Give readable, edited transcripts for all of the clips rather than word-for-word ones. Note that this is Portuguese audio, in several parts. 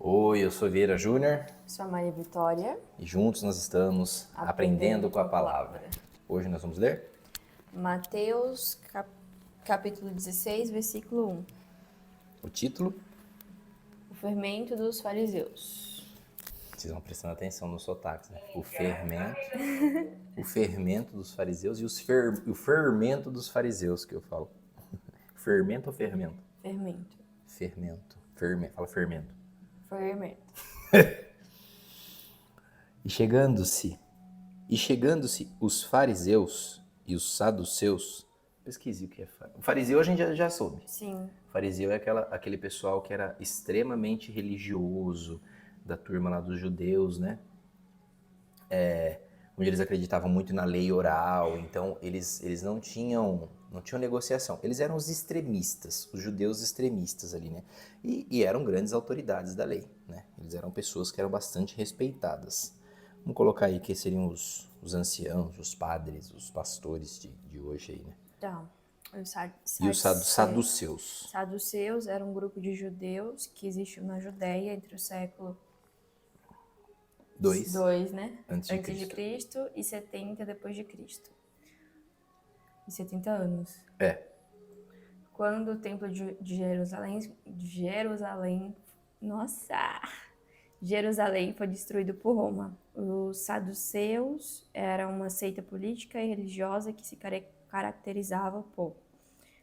Oi, eu sou Vieira Júnior Sou a Maria Vitória. e juntos nós estamos aprendendo com a palavra. Hoje nós vamos ler Mateus, capítulo 16, versículo 1. o título. O fermento dos fariseus. Vocês vão prestando atenção nos sotaques, né? O fermento dos fariseus e o fermento dos fariseus que eu falo. Fermento ou fermento? Fermento. Fermento. Fala fermento. Fermento. E chegando-se os fariseus e os saduceus, pesquise o que é fariseu. O fariseu a gente já soube. Sim. O fariseu é aquele pessoal que era extremamente religioso, da turma lá dos judeus, né? Onde eles acreditavam muito na lei oral, então eles não tinham negociação. Eles eram os extremistas, os judeus extremistas ali, né? E eram grandes autoridades da lei, né? Eles eram pessoas que eram bastante respeitadas. Vamos colocar aí que seriam os anciãos, os padres, os pastores de hoje aí, né? Então, E os saduceus. Saduceus era um grupo de judeus que existiu na Judéia entre o século 2, né? Antes de Cristo e 70 depois de Cristo. E 70 anos. Quando o templo de Jerusalém foi destruído por Roma. Os saduceus eram uma seita política e religiosa que se caracterizava por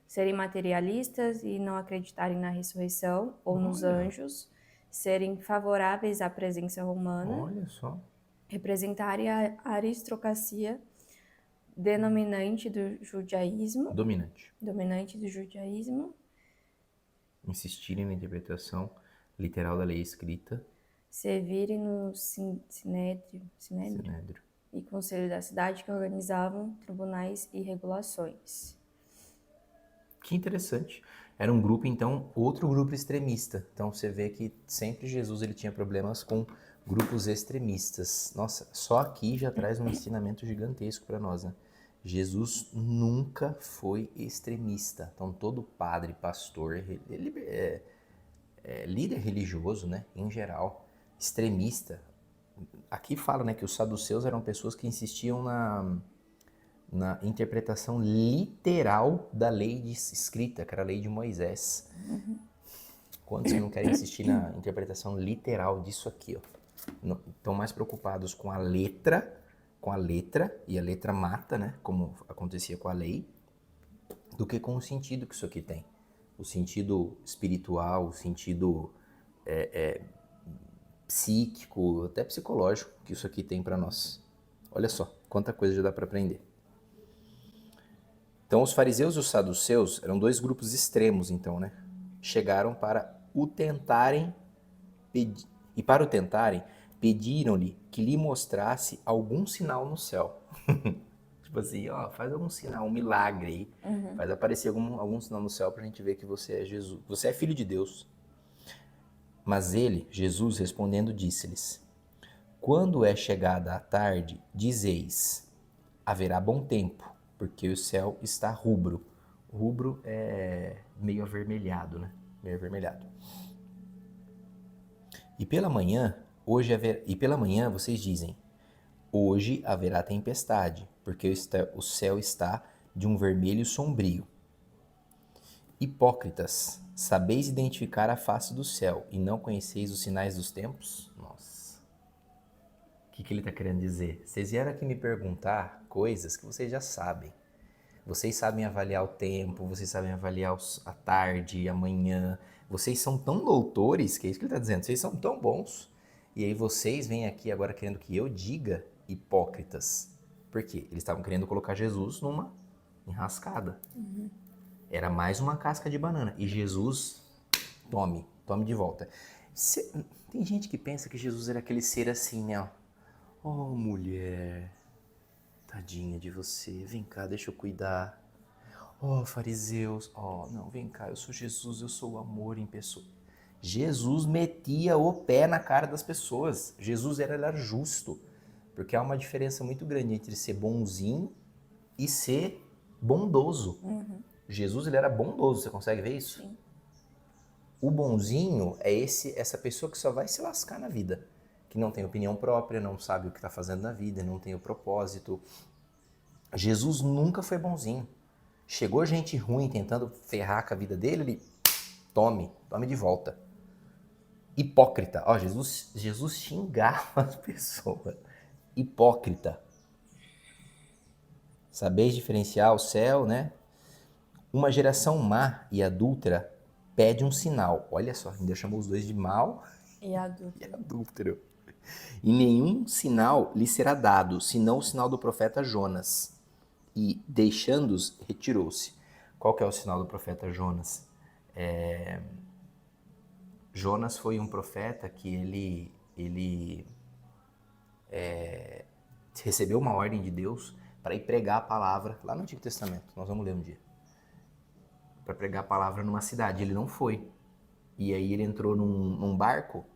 serem materialistas e não acreditarem na ressurreição ou nos anjos, serem favoráveis à presença romana, Olha só. representarem a aristocracia dominante do judaísmo, insistirem na interpretação literal da lei escrita, servirem no sinédrio e conselho da cidade que organizavam tribunais e regulações. Que interessante. Era um grupo, então, outro grupo extremista. Então você vê que sempre Jesus ele tinha problemas com grupos extremistas. Nossa, só aqui já traz um ensinamento gigantesco para nós, né? Jesus nunca foi extremista. Então todo padre, pastor, ele líder religioso, né, em geral, extremista. Aqui fala, né, que os saduceus eram pessoas que insistiam na interpretação literal da lei escrita, que era a lei de Moisés. Quantos que não querem insistir na interpretação literal disso aqui, ó? Estão mais preocupados com a letra, e a letra mata, né, como acontecia com a lei, do que com o sentido que isso aqui tem. O sentido espiritual, o sentido psíquico, até psicológico que isso aqui tem para nós. Olha só, quanta coisa já dá para aprender. Então, os fariseus e os saduceus eram dois grupos extremos, então, né? Chegaram para o tentarem, e para o tentarem, pediram-lhe que lhe mostrasse algum sinal no céu. Tipo assim, ó, faz algum sinal, um milagre aí. Faz aparecer algum sinal no céu pra gente ver que você é Jesus, você é filho de Deus. Mas ele, Jesus, respondendo, disse-lhes: quando é chegada a tarde, dizeis, haverá bom tempo, porque o céu está rubro. Rubro é meio avermelhado, né? Meio avermelhado. E pela manhã vocês dizem, hoje haverá tempestade, porque o céu está de um vermelho sombrio. Hipócritas, sabeis identificar a face do céu e não conheceis os sinais dos tempos? Nossa. O que ele está querendo dizer? Vocês vieram aqui me perguntar coisas que vocês já sabem. Vocês sabem avaliar o tempo, vocês sabem avaliar a tarde, a manhã. Vocês são tão doutores, que é isso que ele está dizendo, vocês são tão bons. E aí vocês vêm aqui agora querendo que eu diga hipócritas. Por quê? Eles estavam querendo colocar Jesus numa enrascada. Era mais uma casca de banana. E Jesus, tome de volta. Tem gente que pensa que Jesus era aquele ser assim, né? Oh, mulher, tadinha de você, vem cá, deixa eu cuidar. Oh, fariseus, oh, não, vem cá, eu sou Jesus, eu sou o amor em pessoa. Jesus metia o pé na cara das pessoas. Jesus era justo. Porque há uma diferença muito grande entre ser bonzinho e ser bondoso. Jesus, ele era bondoso, você consegue ver isso? Sim. O bonzinho é essa pessoa que só vai se lascar na vida, que não tem opinião própria, não sabe o que está fazendo na vida, não tem o propósito. Jesus nunca foi bonzinho. Chegou gente ruim tentando ferrar com a vida dele, ele tome de volta. Hipócrita. Ó, Jesus xingava as pessoas. Hipócrita. Sabeis diferenciar o céu, né? Uma geração má e adúltera pede um sinal. Olha só, ainda chamou os dois de mal E adulto. e adúltero. E nenhum sinal lhe será dado, senão o sinal do profeta Jonas. E, deixando-os, retirou-se. Qual que é o sinal do profeta Jonas? Jonas foi um profeta que ele recebeu uma ordem de Deus para ir pregar a palavra lá no Antigo Testamento. Nós vamos ler um dia. Para pregar a palavra numa cidade. Ele não foi. E aí ele entrou num barco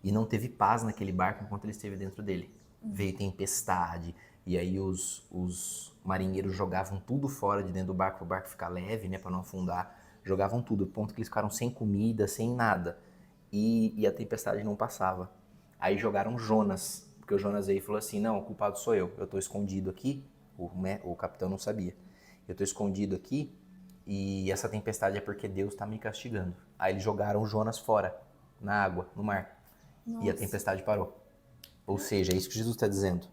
e não teve paz naquele barco enquanto ele esteve dentro dele. Veio tempestade, e aí os marinheiros jogavam tudo fora de dentro do barco, para o barco ficar leve, né, para não afundar. Jogavam tudo, ao ponto que eles ficaram sem comida, sem nada. E a tempestade não passava. Aí jogaram Jonas, porque o Jonas veio e falou assim, não, o culpado sou eu estou escondido aqui, o capitão não sabia. Eu estou escondido aqui, e essa tempestade é porque Deus está me castigando. Aí eles jogaram o Jonas fora, na água, no mar. Nossa. E a tempestade parou. Ou seja, é isso que Jesus está dizendo.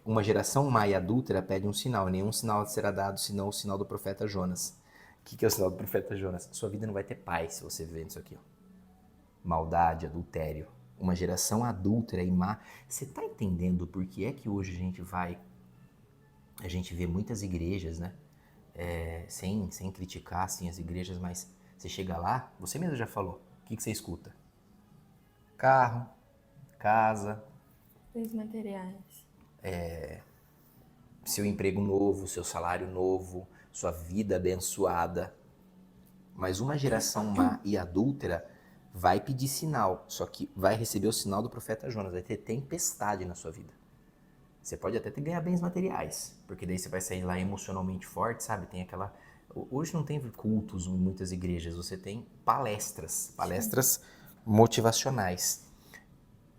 Uma geração má e adúltera pede um sinal, e nenhum sinal será dado senão o sinal do profeta Jonas. O que é o sinal do profeta Jonas? Sua vida não vai ter paz se você viver nisso aqui. Ó. Maldade, adultério. Uma geração adúltera e má. Você está entendendo por que é que hoje a gente vê muitas igrejas, né? Sem criticar assim, as igrejas, mas você chega lá, você mesmo já falou, o que você escuta? Carro, casa, Bens materiais. seu emprego novo, seu salário novo, sua vida abençoada. Mas uma geração má e adúltera vai pedir sinal, só que vai receber o sinal do profeta Jonas, vai ter tempestade na sua vida. Você pode até ganhar bens materiais, porque daí você vai sair lá emocionalmente forte, sabe? Tem aquela... Hoje não tem cultos em muitas igrejas, você tem palestras motivacionais.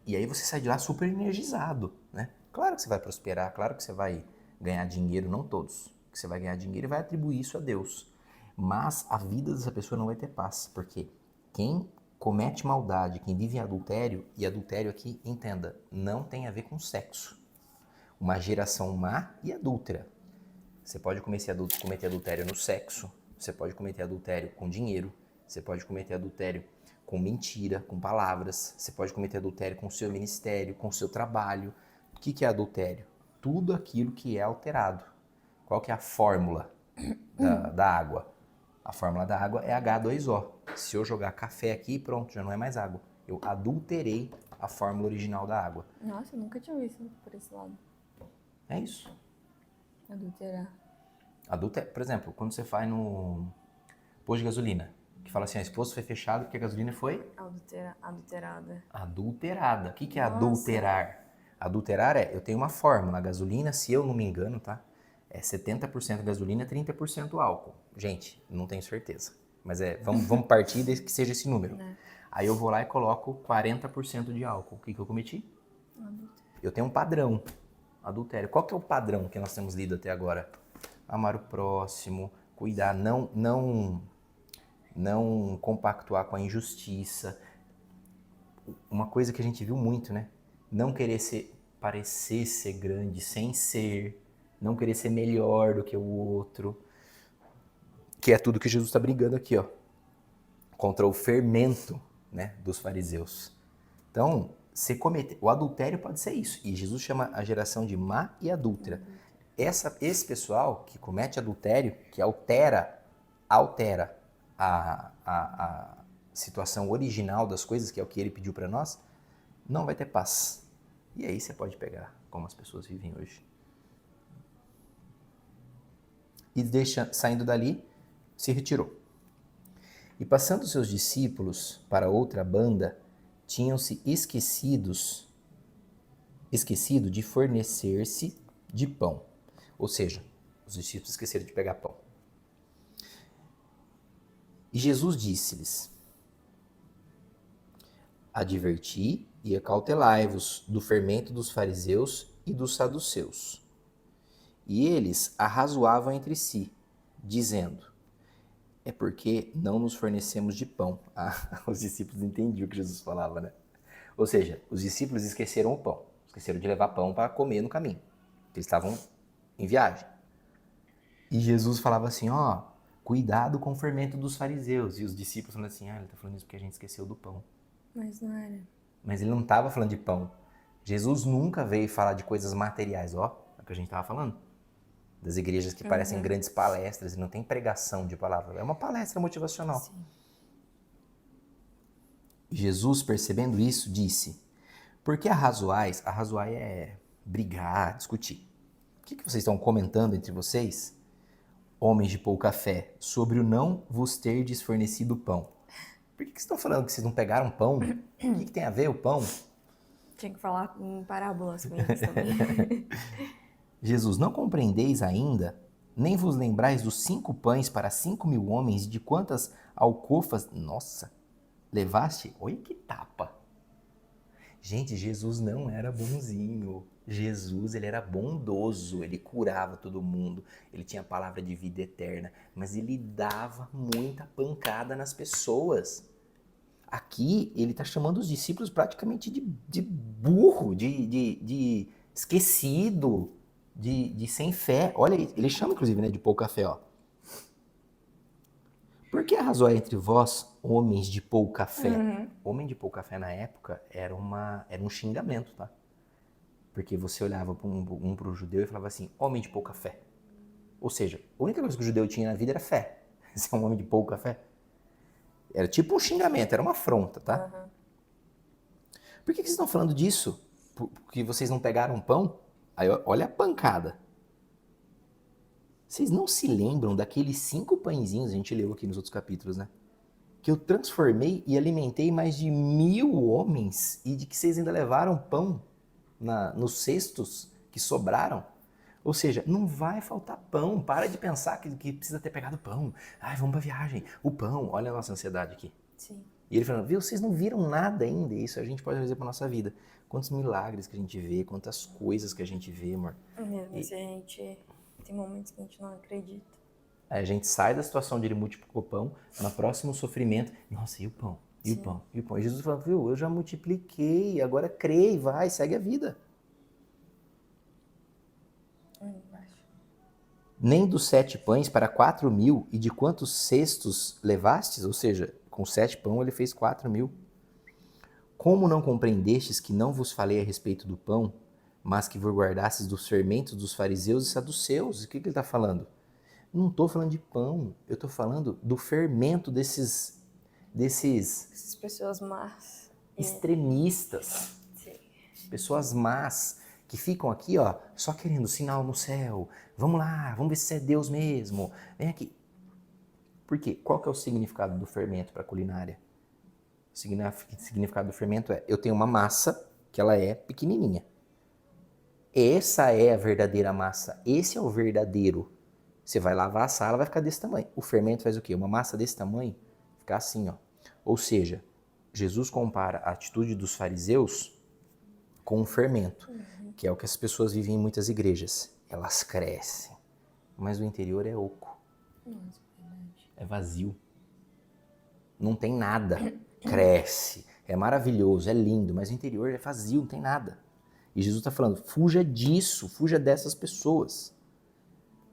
E aí você sai de lá super energizado, né? Claro que você vai prosperar, claro que você vai ganhar dinheiro, não todos. Que você vai ganhar dinheiro e vai atribuir isso a Deus. Mas a vida dessa pessoa não vai ter paz, porque quem comete maldade, quem vive em adultério, e adultério aqui, entenda, não tem a ver com sexo. Uma geração má e adúltera. Você pode cometer adultério no sexo, você pode cometer adultério com dinheiro, você pode cometer adultério com mentira, com palavras, você pode cometer adultério com o seu ministério, com o seu trabalho. O que é adultério? Tudo aquilo que é alterado. Qual que é a fórmula da água? A fórmula da água é H2O. Se eu jogar café aqui, pronto, já não é mais água. Eu adulterei a fórmula original da água. Nossa, eu nunca tinha visto por esse lado. É isso. Adulterar. Por exemplo, quando você vai no posto de gasolina, que fala assim, o posto foi fechado porque a gasolina foi... Adulterada. Adulterada. O que é Nossa. adulterar? Adulterar eu tenho uma fórmula, a gasolina, se eu não me engano, tá? É 70% gasolina, 30% álcool. Gente, não tenho certeza. Mas vamos partir desde que seja esse número. Aí eu vou lá e coloco 40% de álcool. O que eu cometi? Adultério. Eu tenho um padrão. Adultério. Qual que é o padrão que nós temos lido até agora? Amar o próximo, cuidar, não compactuar com a injustiça. Uma coisa que a gente viu muito, né? Não querer parecer ser grande sem ser, não querer ser melhor do que o outro, que é tudo que Jesus está brigando aqui, ó, contra o fermento, né, dos fariseus. Então, o adultério pode ser isso, e Jesus chama a geração de má e adúltera. Esse pessoal que comete adultério, que altera a situação original das coisas, que é o que ele pediu para nós, não vai ter paz. E aí você pode pegar como as pessoas vivem hoje. E saindo dali, se retirou. E passando seus discípulos para outra banda, tinham-se esquecido de fornecer-se de pão. Ou seja, os discípulos esqueceram de pegar pão. E Jesus disse-lhes: adverti e acautelai-vos do fermento dos fariseus e dos saduceus. E eles arrazoavam entre si, dizendo: é porque não nos fornecemos de pão. Ah, os discípulos entendiam o que Jesus falava, né? Ou seja, os discípulos esqueceram o pão. Esqueceram de levar pão para comer no caminho. Eles estavam em viagem. E Jesus falava assim, ó, cuidado com o fermento dos fariseus. E os discípulos falando assim, ele tá falando isso porque a gente esqueceu do pão. Mas não era. Mas ele não estava falando de pão. Jesus nunca veio falar de coisas materiais, ó, é o que a gente estava falando. Das igrejas que parecem grandes palestras e não tem pregação de palavra. É uma palestra motivacional. Sim. Jesus, percebendo isso, disse: por que arrazoais? Arrazoar é brigar, discutir. O que vocês estão comentando entre vocês, homens de pouca fé, sobre o não vos terdes fornecido pão? Por que vocês estão falando que vocês não pegaram pão? O que tem a ver o pão? Tinha que falar em parábolas com eles também. Jesus, não compreendeis ainda, nem vos lembrais dos 5 pães para 5.000 homens e de quantas alcofas, nossa, levaste? Olha que tapa! Gente, Jesus não era bonzinho. Jesus, ele era bondoso, ele curava todo mundo, ele tinha a palavra de vida eterna, mas ele dava muita pancada nas pessoas. Aqui, ele está chamando os discípulos praticamente de burro, de esquecido, de sem fé. Olha, ele chama, inclusive, né, de pouca fé, ó. Por que arrasou entre vós, homens de pouca fé? Homem de pouca fé na época era um xingamento, tá? Porque você olhava para o judeu e falava assim, homem de pouca fé. Ou seja, a única coisa que o judeu tinha na vida era fé. Você é um homem de pouca fé. Era tipo um xingamento, era uma afronta, tá? Por que vocês estão falando disso? Porque vocês não pegaram pão? Aí olha a pancada. Vocês não se lembram daqueles 5 pãezinhos, a gente leu aqui nos outros capítulos, né? Que eu transformei e alimentei mais de 1.000 homens e de que vocês ainda levaram pão nos cestos que sobraram? Ou seja, não vai faltar pão. Para de pensar que precisa ter pegado pão. Ai, vamos pra viagem. O pão, olha a nossa ansiedade aqui. Sim. E ele falando, viu, vocês não viram nada ainda. Isso a gente pode fazer pra nossa vida. Quantos milagres que a gente vê, quantas coisas que a gente vê, amor. Mas a gente tem momentos que a gente não acredita. Aí a gente sai da situação de ele multiplicou pão, no próximo sofrimento, nossa, e o pão? E o pão? E o pão? E Jesus fala, viu, eu já multipliquei, agora crê e vai, segue a vida. Nem dos 7 pães para 4.000 e de quantos cestos levastes? Ou seja, com 7 pães ele fez 4.000. Como não compreendestes que não vos falei a respeito do pão, mas que vos guardastes dos fermentos dos fariseus e saduceus? O que ele está falando? Não estou falando de pão, eu estou falando do fermento desses Essas pessoas más. extremistas. Sim. Pessoas más que ficam aqui, ó, só querendo sinal no céu. Vamos lá, vamos ver se é Deus mesmo. Vem aqui. Por quê? Qual que é o significado do fermento para a culinária? O significado do fermento é, eu tenho uma massa que ela é pequenininha. Essa é a verdadeira massa. Esse é o verdadeiro. Você vai lavar a sala, vai ficar desse tamanho. O fermento faz o quê? Uma massa desse tamanho, ficar assim, ó. Ou seja, Jesus compara a atitude dos fariseus com o fermento, que é o que as pessoas vivem em muitas igrejas. Elas crescem, mas o interior é oco. Nossa, verdade. É vazio. Não tem nada. Cresce, é maravilhoso, é lindo, mas o interior é vazio, não tem nada. E Jesus está falando, fuja disso, fuja dessas pessoas.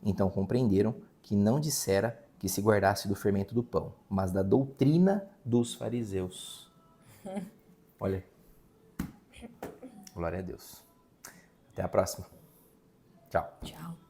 Então compreenderam que não dissera que se guardasse do fermento do pão, mas da doutrina dos fariseus. Olha. Glória a Deus. Até a próxima. Tchau. Tchau.